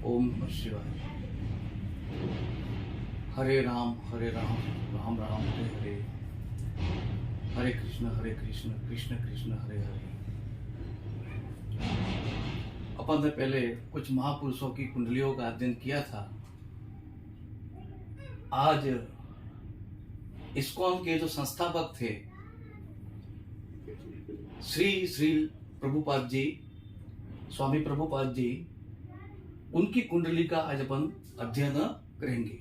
ओम नमः शिवाय। हरे राम राम राम हरे हरे, हरे कृष्ण कृष्ण कृष्ण हरे हरे। अपन ने पहले कुछ महापुरुषों की कुंडलियों का अध्ययन किया था। आज इस्कॉन के जो संस्थापक थे श्री श्री प्रभुपाद जी, स्वामी प्रभुपाद जी, उनकी कुंडली का आज अपन अध्ययन करेंगे।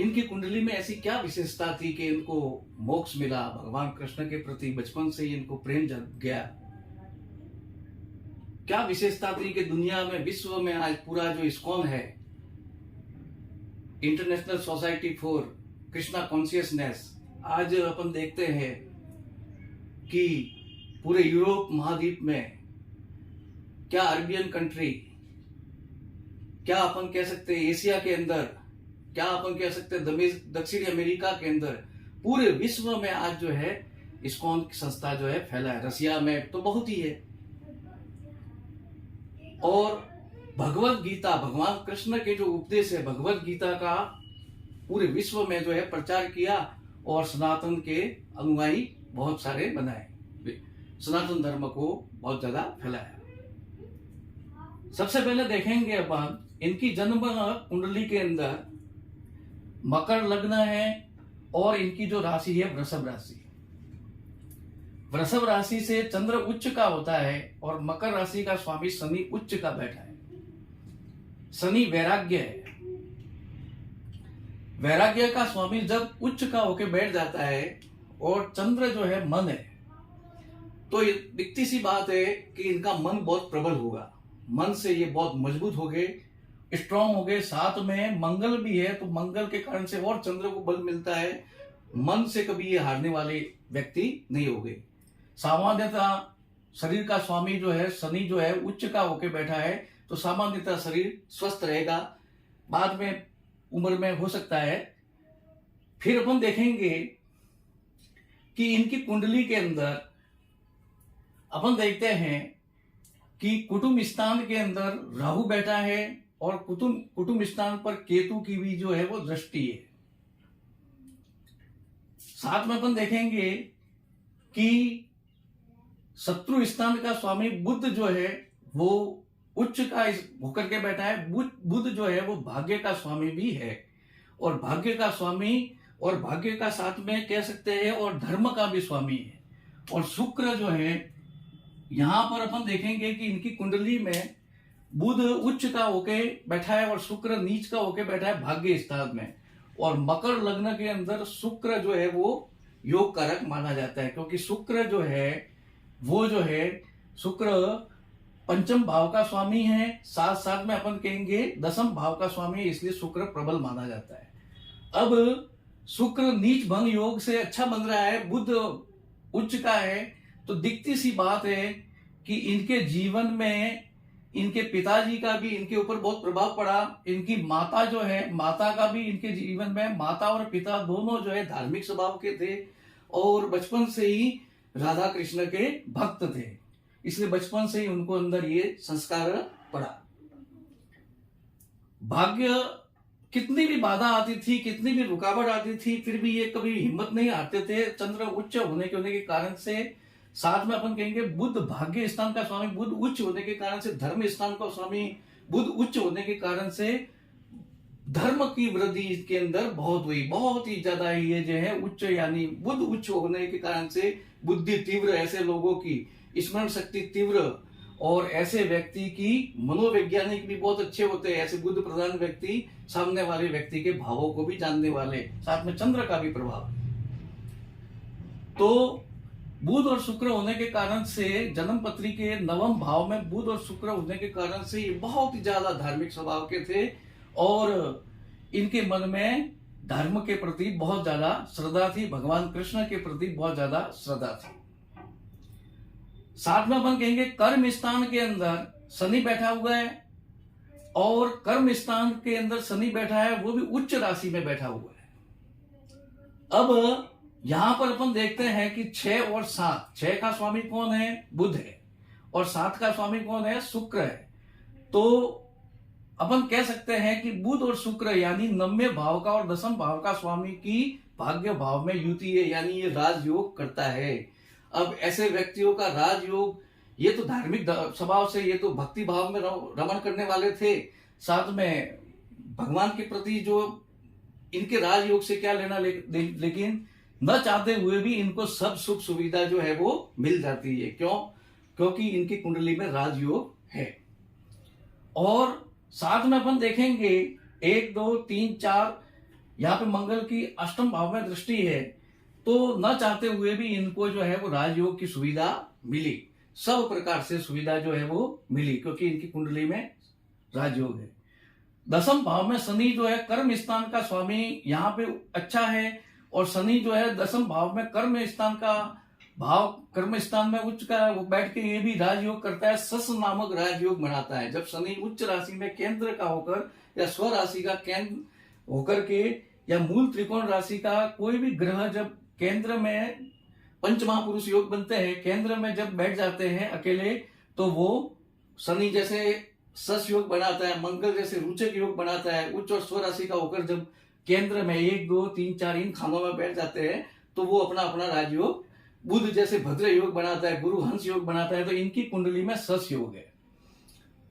इनकी कुंडली में ऐसी क्या विशेषता थी कि इनको मोक्ष मिला, भगवान कृष्ण के प्रति बचपन से ही इनको प्रेम जग गया। क्या विशेषता थी कि दुनिया में, विश्व में आज पूरा जो इस्कॉन है, international society for Krishna consciousness, आज अपन देखते हैं कि पूरे यूरोप महाद्वीप में, क्या अरबियन कंट्री, क्या अपन कह सकते हैं एशिया के अंदर, क्या अपन कह सकते हैं दक्षिणी अमेरिका के अंदर, पूरे विश्व में आज जो है इस्कॉन की संस्था जो है फैला है। रसिया में तो बहुत ही है। और भगवत गीता, भगवान कृष्ण के जो उपदेश है, भगवत गीता का पूरे विश्व में जो है प्रचार किया और सनातन के अनुयायी बहुत सारे बनाए, सनातन धर्म को बहुत ज्यादा फैलाया। सबसे पहले देखेंगे अपन इनकी जन्म कुंडली के अंदर मकर लग्न है और इनकी जो राशि है वृषभ राशि। वृषभ राशि से चंद्र उच्च का होता है और मकर राशि का स्वामी शनि उच्च का बैठा है। शनि वैराग्य है। वैराग्य का स्वामी जब उच्च का होके बैठ जाता है और चंद्र जो है मन है, तो ये दिखती सी बात है कि इनका मन बहुत प्रबल होगा। मन से ये बहुत मजबूत हो गए, स्ट्रांग हो गए। साथ में मंगल भी है, तो मंगल के कारण से और चंद्र को बल मिलता है। मन से कभी ये हारने वाले व्यक्ति नहीं हो गए। सामान्यतः शरीर का स्वामी जो है शनि जो है उच्च का होके बैठा है, तो सामान्यतः शरीर स्वस्थ रहेगा। बाद में उम्र में हो सकता है। फिर अपन देखेंगे कि इनकी कुंडली के अंदर अपन देखते हैं कि कुटुंब स्थान के अंदर राहु बैठा है और कुटुंब स्थान पर केतु की भी जो है वो दृष्टि है। साथ में अपन देखेंगे कि शत्रु स्थान का स्वामी बुध जो है वो उच्च का होकर के बैठा है। बुध जो है वो भाग्य का स्वामी भी है और भाग्य का स्वामी और भाग्य का साथ में कह सकते हैं और धर्म का भी स्वामी है। और शुक्र जो है, यहां पर अपन देखेंगे कि इनकी कुंडली में बुध उच्च का होके बैठा है और शुक्र नीच का होके बैठा है भाग्य स्थान में। और मकर लग्न के अंदर शुक्र जो है वो योग कारक माना जाता है, क्योंकि शुक्र जो है वो जो है शुक्र पंचम भाव का स्वामी है, साथ साथ में अपन कहेंगे दसम भाव का स्वामी है, इसलिए शुक्र प्रबल माना जाता है। अब शुक्र नीच भंग योग से अच्छा बन रहा है, बुध उच्च का है, तो दिखती सी बात है कि इनके जीवन में इनके पिताजी का भी इनके ऊपर बहुत प्रभाव पड़ा। इनकी माता जो है, माता का भी इनके जीवन में, माता और पिता दोनों जो है धार्मिक स्वभाव के थे और बचपन से ही राधा कृष्ण के भक्त थे, इसलिए बचपन से ही उनको अंदर ये संस्कार पड़ा। भाग्य कितनी भी बाधा आती थी, कितनी भी रुकावट आती थी, फिर भी ये कभी हिम्मत नहीं हारते थे। चंद्र उच्च होने के कारण से, साथ में अपन कहेंगे बुध भाग्य स्थान का स्वामी बुध उच्च होने के कारण से, धर्म स्थान का स्वामी बुध उच्च होने के कारण से धर्म की वृद्धि इसके अंदर बहुत हुई, बहुत ही ज्यादा। ये जो है उच्च, यानी बुध उच्च होने के कारण से बुद्धि तीव्र, ऐसे लोगों की स्मरण शक्ति तीव्र और ऐसे व्यक्ति की मनोवैज्ञानिक भी बहुत अच्छे होते हैं। ऐसे बुध प्रधान व्यक्ति सामने वाले व्यक्ति के भावों को भी जानने वाले, साथ में चंद्र का भी प्रभाव। तो बुध और शुक्र होने के कारण से, जन्म पत्री के नवम भाव में बुध और शुक्र होने के कारण से ये बहुत ही ज्यादा धार्मिक स्वभाव के थे और इनके मन में धर्म के प्रति बहुत ज्यादा श्रद्धा थी, भगवान कृष्ण के प्रति बहुत ज्यादा श्रद्धा थी। साथ में अपन कहेंगे कर्म स्थान के अंदर शनि बैठा हुआ है और कर्म स्थान के अंदर शनि बैठा है, वो भी उच्च राशि में बैठा हुआ है। अब यहां पर अपन देखते हैं कि 6 और 7, 6 का स्वामी कौन है? बुध है और 7 का स्वामी कौन है? शुक्र है। तो अपन कह सकते हैं कि बुध और शुक्र यानी नवमे भाव का और दसम भाव का स्वामी की भाग्य भाव में युति है, यानी ये राजयोग करता है। अब ऐसे व्यक्तियों का राजयोग, ये तो धार्मिक स्वभाव से, ये तो भक्ति भाव में रमण करने वाले थे, साथ में भगवान के प्रति जो इनके राजयोग से क्या लेना लेकिन न चाहते हुए भी इनको सब सुख सुविधा जो है वो मिल जाती है। क्यों? क्योंकि इनकी कुंडली में राजयोग है। और साथ में अपन देखेंगे 1 2 3 4 यहाँ पे मंगल की अष्टम भाव में दृष्टि है, तो न चाहते हुए भी इनको जो है वो राजयोग की सुविधा मिली, सब प्रकार से सुविधा जो है वो मिली, क्योंकि इनकी कुंडली में राजयोग है। दसम भाव में शनि जो है कर्म स्थान का स्वामी यहाँ पे अच्छा है, और शनि जो है दसम भाव में कर्म स्थान का भाव, कर्म स्थान में उच्च का वो बैठ के ये भी राजयोग करता है, सस नामक राजयोग बनाता है। जब शनि उच्च राशि में केंद्र का होकर या स्व राशि का केंद्र होकर के या मूल त्रिकोण राशि का कोई भी ग्रह जब केंद्र में, पंच महापुरुष योग बनते हैं, केंद्र में जब बैठ जाते हैं अकेले, तो वो शनि जैसे सस योग बनाता है, मंगल जैसे रुचक योग बनाता है, उच्च और स्व राशि का होकर जब केंद्र में 1 2 3 4 इन खानों में बैठ जाते हैं, तो वो अपना अपना राजयोग, बुध जैसे भद्र योग बनाता है, गुरु हंस योग बनाता है, तो इनकी कुंडली में सस योग है।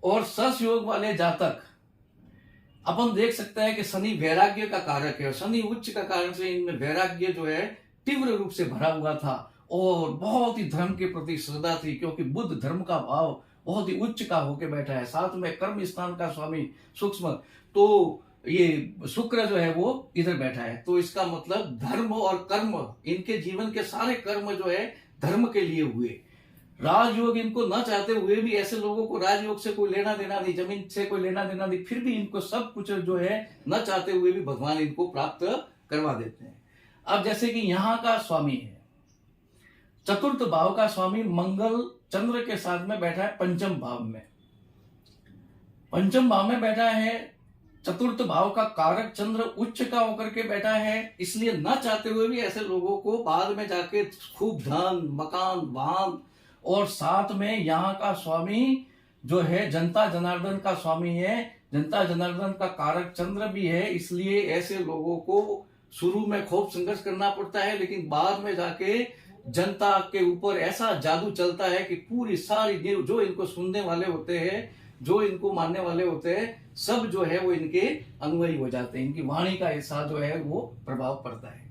और सस योग वाले जातक अपन देख सकते हैं कि शनि वैराग्य का कारक है, और शनि उच्च का कारण से इनमें वैराग्य जो है तीव्र रूप से भरा हुआ था, और बहुत ही धर्म के प्रति श्रद्धा थी, क्योंकि बुध धर्म का भाव बहुत ही उच्च का होके बैठा है, साथ में कर्म स्थान का स्वामी सूक्ष्म, तो ये शुक्र जो है वो इधर बैठा है। तो इसका मतलब धर्म और कर्म, इनके जीवन के सारे कर्म जो है धर्म के लिए हुए। राजयोग इनको न चाहते हुए भी, ऐसे लोगों को राजयोग से कोई लेना देना नहीं, जमीन से कोई लेना देना नहीं, फिर भी इनको सब कुछ जो है न चाहते हुए भी भगवान इनको प्राप्त करवा देते हैं। अब जैसे कि यहाँ का स्वामी है, चतुर्थ भाव का स्वामी मंगल चंद्र के साथ में बैठा है पंचम भाव में, पंचम भाव में बैठा है, चतुर्थ भाव का कारक चंद्र उच्च का होकर के बैठा है, इसलिए न चाहते हुए भी ऐसे लोगों को बाद में जाके खूब धन, मकान, वाहन, और साथ में यहाँ का स्वामी जो है जनता जनार्दन का स्वामी है, जनता जनार्दन का कारक चंद्र भी है, इसलिए ऐसे लोगों को शुरू में खूब संघर्ष करना पड़ता है, लेकिन बाद में जाके जनता के ऊपर ऐसा जादू चलता है कि पूरी सारी जो इनको सुनने वाले होते हैं, जो इनको मानने वाले होते हैं, सब जो है वो इनके अनुयायी हो जाते हैं, इनकी वाणी का ऐसा जो है वो प्रभाव पड़ता है।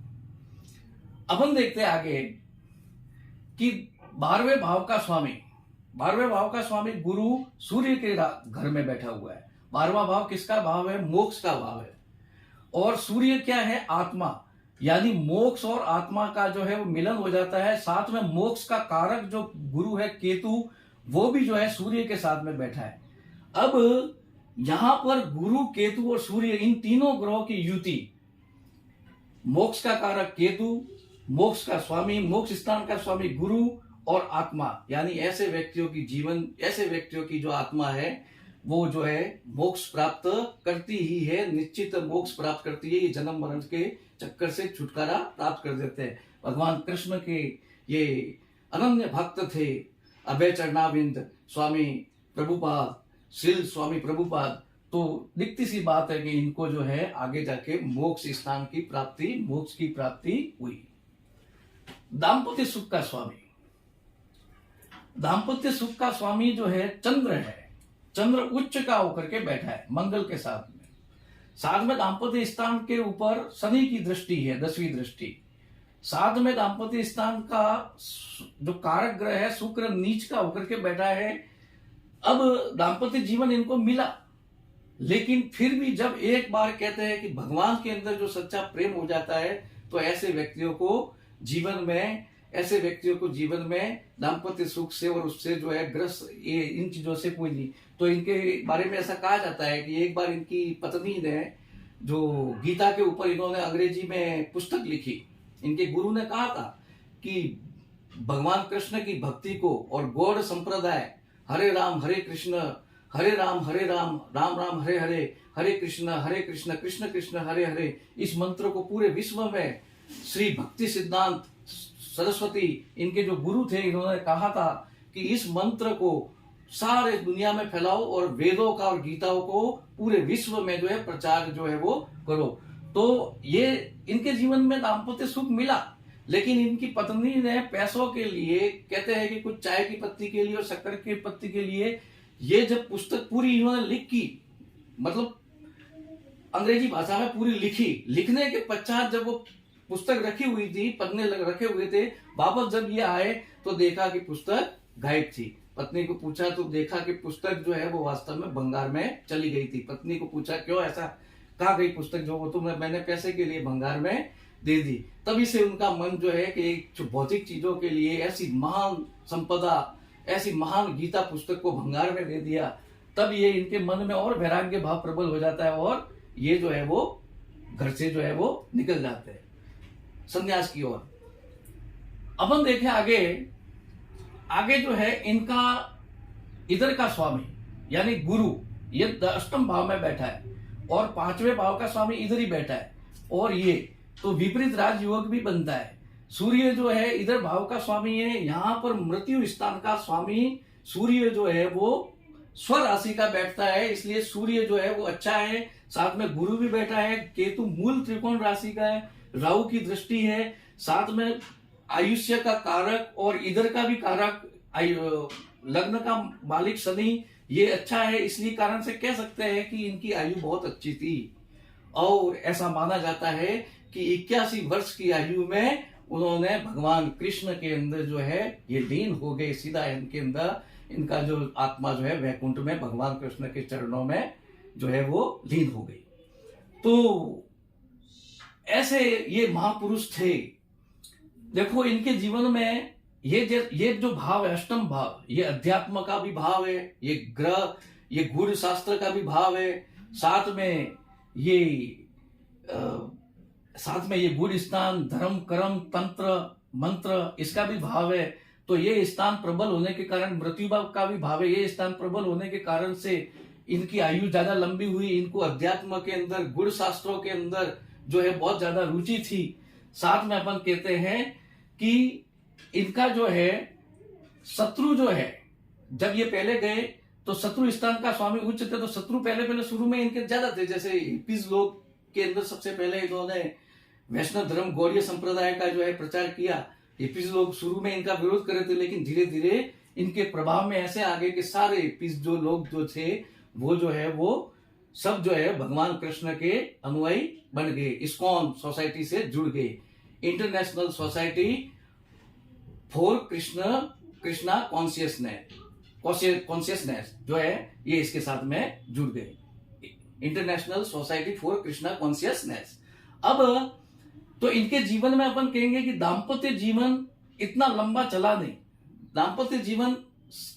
अपन देखते हैं आगे कि 12वें भाव का स्वामी, 12वें भाव का स्वामी गुरु सूर्य के घर में बैठा हुआ है। 12वां भाव किसका भाव है? मोक्ष का भाव है। और सूर्य क्या है? आत्मा, यानी मोक्ष और आत्मा का जो है वो मिलन हो जाता है। साथ में मोक्ष का कारक जो गुरु है केतु, वो भी जो है सूर्य के साथ में बैठा है। अब यहां पर गुरु, केतु और सूर्य, इन तीनों ग्रहों की युति, मोक्ष का कारक केतु, मोक्ष का स्वामी, मोक्ष स्थान का स्वामी गुरु और आत्मा, यानी ऐसे व्यक्तियों की जीवन, ऐसे व्यक्तियों की जो आत्मा है वो जो है मोक्ष प्राप्त करती ही है, निश्चित मोक्ष प्राप्त करती है। ये जन्म मरण के चक्कर से छुटकारा प्राप्त कर देते हैं। भगवान कृष्ण के ये अनन्य भक्त थे, अभय चरणाविंद स्वामी प्रभुपाद, श्रील स्वामी प्रभुपाद। तो दिखती सी बात है कि इनको जो है आगे जाके मोक्ष स्थान की प्राप्ति, मोक्ष की प्राप्ति हुई। दाम्पत्य सुख का स्वामी, दाम्पत्य सुख का स्वामी जो है चंद्र है। चंद्र उच्च का होकर के बैठा है मंगल के साथ में। साथ में दाम्पत्य स्थान के ऊपर शनि की दृष्टि है, 10वीं दृष्टि। साथ में दाम्पत्य स्थान का जो कारक ग्रह है शुक्र नीच का होकर के बैठा है। अब दाम्पत्य जीवन इनको मिला, लेकिन फिर भी जब एक बार कहते हैं कि भगवान के अंदर जो सच्चा प्रेम हो जाता है, तो ऐसे व्यक्तियों को जीवन में दाम्पत्य सुख से और उससे जो है ग्रस्त, ये इन चीजों से कोई नहीं। तो इनके बारे में ऐसा कहा जाता है कि एक बार इनकी पत्नी ने, जो गीता के ऊपर इन्होंने अंग्रेजी में पुस्तक लिखी, इनके गुरु ने कहा था कि भगवान कृष्ण की भक्ति को और गौड़ संप्रदाय हरे राम हरे राम राम राम हरे हरे, हरे कृष्ण कृष्ण कृष्ण हरे हरे, इस मंत्र को पूरे विश्व में श्री भक्ति सिद्धांत सरस्वती, इनके जो गुरु थे, इन्होंने कहा था कि इस मंत्र को सारे दुनिया में फैलाओ और वेदों का और गीताओं को पूरे विश्व में जो है प्रचार जो है वो करो। तो ये इनके जीवन में दाम्पत्य सुख मिला, लेकिन इनकी पत्नी ने पैसों के लिए, कहते हैं कि कुछ चाय की पत्ती के लिए और शक्कर की पत्ती के लिए, ये जब पुस्तक पूरी इन्होंने लिख की, मतलब अंग्रेजी भाषा में पूरी लिखी, लिखने के पश्चात जब वो पुस्तक रखी हुई थी, पन्ने रखे हुए थे, वापस जब ये आए तो देखा कि पुस्तक गायब थी। पत्नी को पूछा तो देखा कि पुस्तक जो है वो वास्तव में भंगार में चली गई थी। पत्नी को पूछा क्यों ऐसा, कहाँ गई पुस्तक जो वो तुमने, मैंने पैसे के लिए भंगार में दे दी। तभी से उनका मन जो है कि भौतिक चीजों के लिए ऐसी महान संपदा, ऐसी महान गीता पुस्तक को भंगार में दे दिया। तब ये इनके मन में और वैराग्य भाव प्रबल हो जाता है और ये जो है वो घर से जो है वो निकल जाते हैं संन्यास की ओर। अपन देखें आगे, आगे जो है इनका इधर का स्वामी यानी गुरु, ये अष्टम भाव में बैठा है और पांचवें भाव का स्वामी इधर ही बैठा है, और ये तो विपरीत राजयोग भी बनता है। सूर्य जो है इधर भाव का स्वामी है, यहाँ पर मृत्यु स्थान का स्वामी सूर्य जो है वो स्व राशि का बैठता है, इसलिए सूर्य जो है वो अच्छा है। साथ में गुरु भी बैठा है, केतु मूल त्रिकोण राशि का है, राहु की दृष्टि है, साथ में आयुष्य का कारक और इधर का भी कारक लग्न का मालिक शनि, ये अच्छा है। इसलिए कारण से कह सकते हैं कि इनकी आयु बहुत अच्छी थी और ऐसा माना जाता है कि 81 वर्ष की आयु में उन्होंने भगवान कृष्ण के अंदर जो है ये लीन हो गए, सीधा इनके अंदर इनका जो आत्मा जो है वैकुंठ में भगवान कृष्ण के चरणों में जो है वो लीन हो गई। तो ऐसे ये महापुरुष थे। देखो इनके जीवन में ये जो भाव है अष्टम भाव, ये अध्यात्म का भी भाव है, ये ग्रह, ये गूढ़ शास्त्र का भी भाव है, साथ में ये गूढ़ स्थान, धर्म, कर्म, तंत्र, मंत्र, इसका भी भाव है। तो ये स्थान प्रबल होने के कारण, मृत्यु भाव का भी भाव है, ये स्थान प्रबल होने के कारण से इनकी आयु ज्यादा लंबी हुई। इनको अध्यात्म के अंदर, गुढ़ शास्त्रों के अंदर जो है बहुत ज्यादा रुचि थी। साथ में अपन कहते हैं कि इनका जो है शत्रु जो है, जब ये पहले गए तो शत्रु स्थान का स्वामी उच्च थे, तो शत्रु पहले शुरू में इनके ज्यादा थे। जैसे हिप्पीज लोग के अंदर सबसे पहले इन्होंने वैष्णव धर्म गौड़ीय संप्रदाय का जो है प्रचार किया। हिप्पीज लोग शुरू में इनका विरोध कर रहे थे, लेकिन धीरे धीरे इनके प्रभाव में ऐसे आगे कि सारे हिप्पीज जो लोग जो थे वो जो है वो सब जो है भगवान कृष्ण के अनुयायी बन गए, इस्कॉन सोसाइटी से जुड़ गए। International society for Krishna consciousness जो है ये इसके साथ में जुड़ गए, international society for Krishna consciousness. अब तो इनके जीवन में अपन कहेंगे कि दाम्पत्य जीवन इतना लंबा चला नहीं। दाम्पत्य जीवन,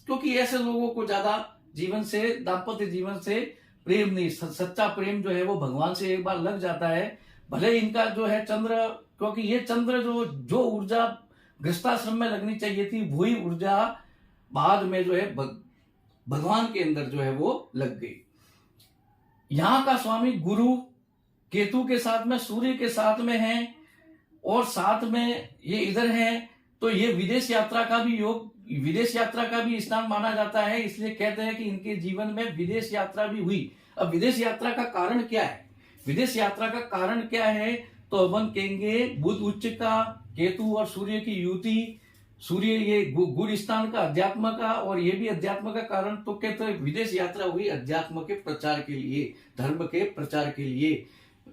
क्योंकि ऐसे लोगों को ज्यादा जीवन से, दाम्पत्य जीवन से प्रेम नहीं, सच्चा प्रेम जो है वो भगवान से एक बार लग जाता है। भले इनका जो है चंद्र, क्योंकि ये चंद्र जो ऊर्जा गृहस्थाश्रम में लगनी चाहिए थी, वही ऊर्जा बाद में जो है भगवान के अंदर जो है वो लग गई। यहाँ का स्वामी गुरु केतु के साथ में, सूर्य के साथ में है और साथ में ये इधर है, तो ये विदेश यात्रा का भी योग, विदेश यात्रा का भी स्थान माना जाता है। इसलिए कहते हैं कि इनके जीवन में विदेश यात्रा भी हुई। अब विदेश यात्रा का कारण क्या है? विदेश यात्रा का कारण क्या है? तो अपन कहेंगे बुध उच्च का, केतु और सूर्य की युति, सूर्य ये गुरु स्थान का, अध्यात्म का, और ये भी अध्यात्म का कारण। तो कहते हैं विदेश यात्रा हुई अध्यात्म के प्रचार के लिए, धर्म के प्रचार के लिए,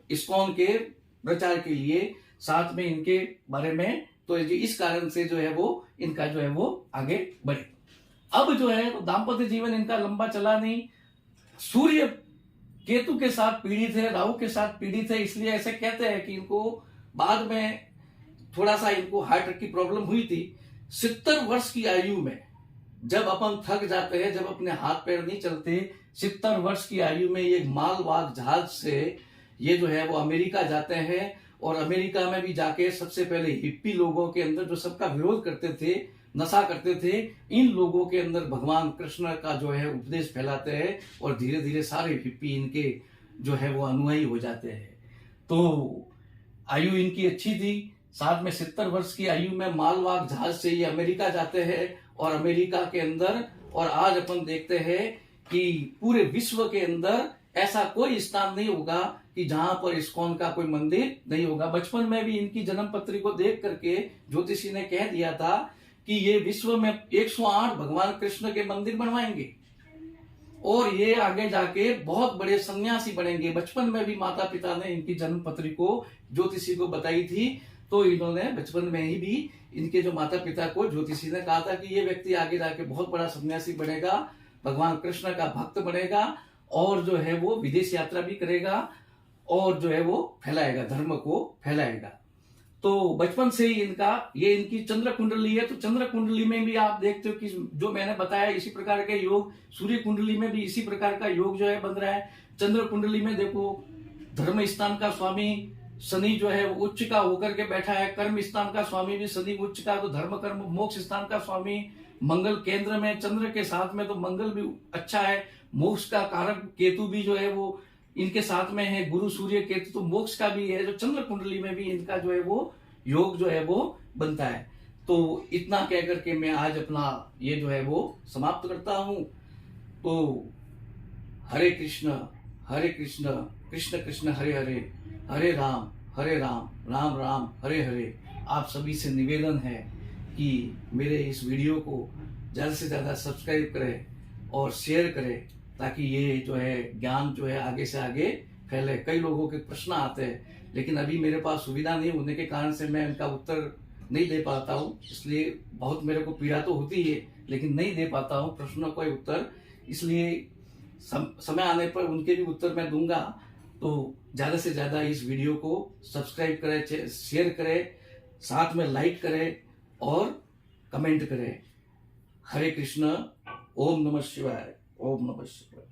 इस्कॉन के प्रचार के लिए, साथ में इनके बारे में। तो इस कारण से जो है वो इनका जो है वो आगे बढ़े। अब जो है दाम्पत्य जीवन इनका लंबा चला नहीं। सूर्य केतु के साथ पीड़ित है, राहु के साथ पीड़ित है, इसलिए ऐसे कहते हैं कि इनको बाद में थोड़ा सा इनको हार्ट की प्रॉब्लम हुई थी। 70 वर्ष की आयु में जब अपन थक जाते हैं, जब अपने हाथ पैर नहीं चलते, 70 वर्ष की आयु में ये मालवाहक जहाज से ये जो है वो अमेरिका जाते हैं, और अमेरिका में भी जाके सबसे पहले हिप्पी लोगों के अंदर जो सबका विरोध करते थे, नशा करते थे, इन लोगों के अंदर भगवान कृष्ण का जो है उपदेश फैलाते हैं, और धीरे धीरे सारे हिप्पी इनके जो है वो अनुयायी हो जाते हैं। तो आयु इनकी अच्छी थी। साथ में 70 वर्ष की आयु में मालवाहक जहाज से ये अमेरिका जाते हैं, और अमेरिका के अंदर और आज अपन देखते हैं कि पूरे विश्व के अंदर ऐसा कोई स्थान नहीं होगा कि जहां पर इस्कॉन का कोई मंदिर नहीं होगा। बचपन में भी इनकी जन्म पत्री को देख करके ज्योतिषी ने कह दिया था कि ये विश्व में 108 भगवान कृष्ण के मंदिर बनवाएंगे और ये आगे जाके बहुत बड़े सन्यासी बनेंगे। बचपन में भी माता पिता ने इनकी जन्म पत्री को ज्योतिषी को बताई थी, तो इन्होंने बचपन में ही भी इनके जो माता पिता को ज्योतिषी ने कहा था कि ये व्यक्ति आगे जाके बहुत बड़ा सन्यासी बनेगा, भगवान कृष्ण का भक्त बनेगा और जो है वो विदेश यात्रा भी करेगा और जो है वो फैलाएगा, धर्म को फैलाएगा। तो बचपन से ही ये इनकी चंद्र कुंडली है। तो चंद्र कुंडली में भी आप देखते हो कि जो मैंने बताया इसी प्रकार के योग, सूर्य कुंडली में भी इसी प्रकार का योग जो है बन रहा है। चंद्र कुंडली में देखो धर्म स्थान का स्वामी शनि जो है वो उच्च का होकर के बैठा है, कर्म स्थान का स्वामी भी शनि उच्च का, तो धर्म कर्म मोक्ष स्थान का स्वामी मंगल केंद्र में, चंद्र के साथ में तो मंगल भी अच्छा है। मोक्ष का कारक केतु भी जो है वो इनके साथ में है, गुरु सूर्य केतु तो मोक्ष का भी है। जो चंद्र कुंडली में भी इनका जो है वो योग जो है वो बनता है। तो इतना कह करके मैं आज अपना ये जो है वो समाप्त करता हूं। तो हरे कृष्ण कृष्ण कृष्ण हरे हरे, हरे राम राम राम हरे हरे। आप सभी से निवेदन है कि मेरे इस वीडियो को ज्यादा से ज्यादा सब्सक्राइब करें और शेयर करें, ताकि ये जो है ज्ञान जो है आगे से आगे फैले। कई लोगों के प्रश्न आते हैं, लेकिन अभी मेरे पास सुविधा नहीं होने के कारण से मैं इनका उत्तर नहीं दे पाता हूँ, इसलिए बहुत मेरे को पीड़ा तो होती है, लेकिन नहीं दे पाता हूँ प्रश्नों का उत्तर। इसलिए समय आने पर उनके भी उत्तर मैं दूंगा। तो ज्यादा से ज्यादा इस वीडियो को सब्सक्राइब करें, शेयर करें, साथ में लाइक करें और कमेंट करें। हरे कृष्ण, ओम नमः शिवाय, ओम नमः शिवाय।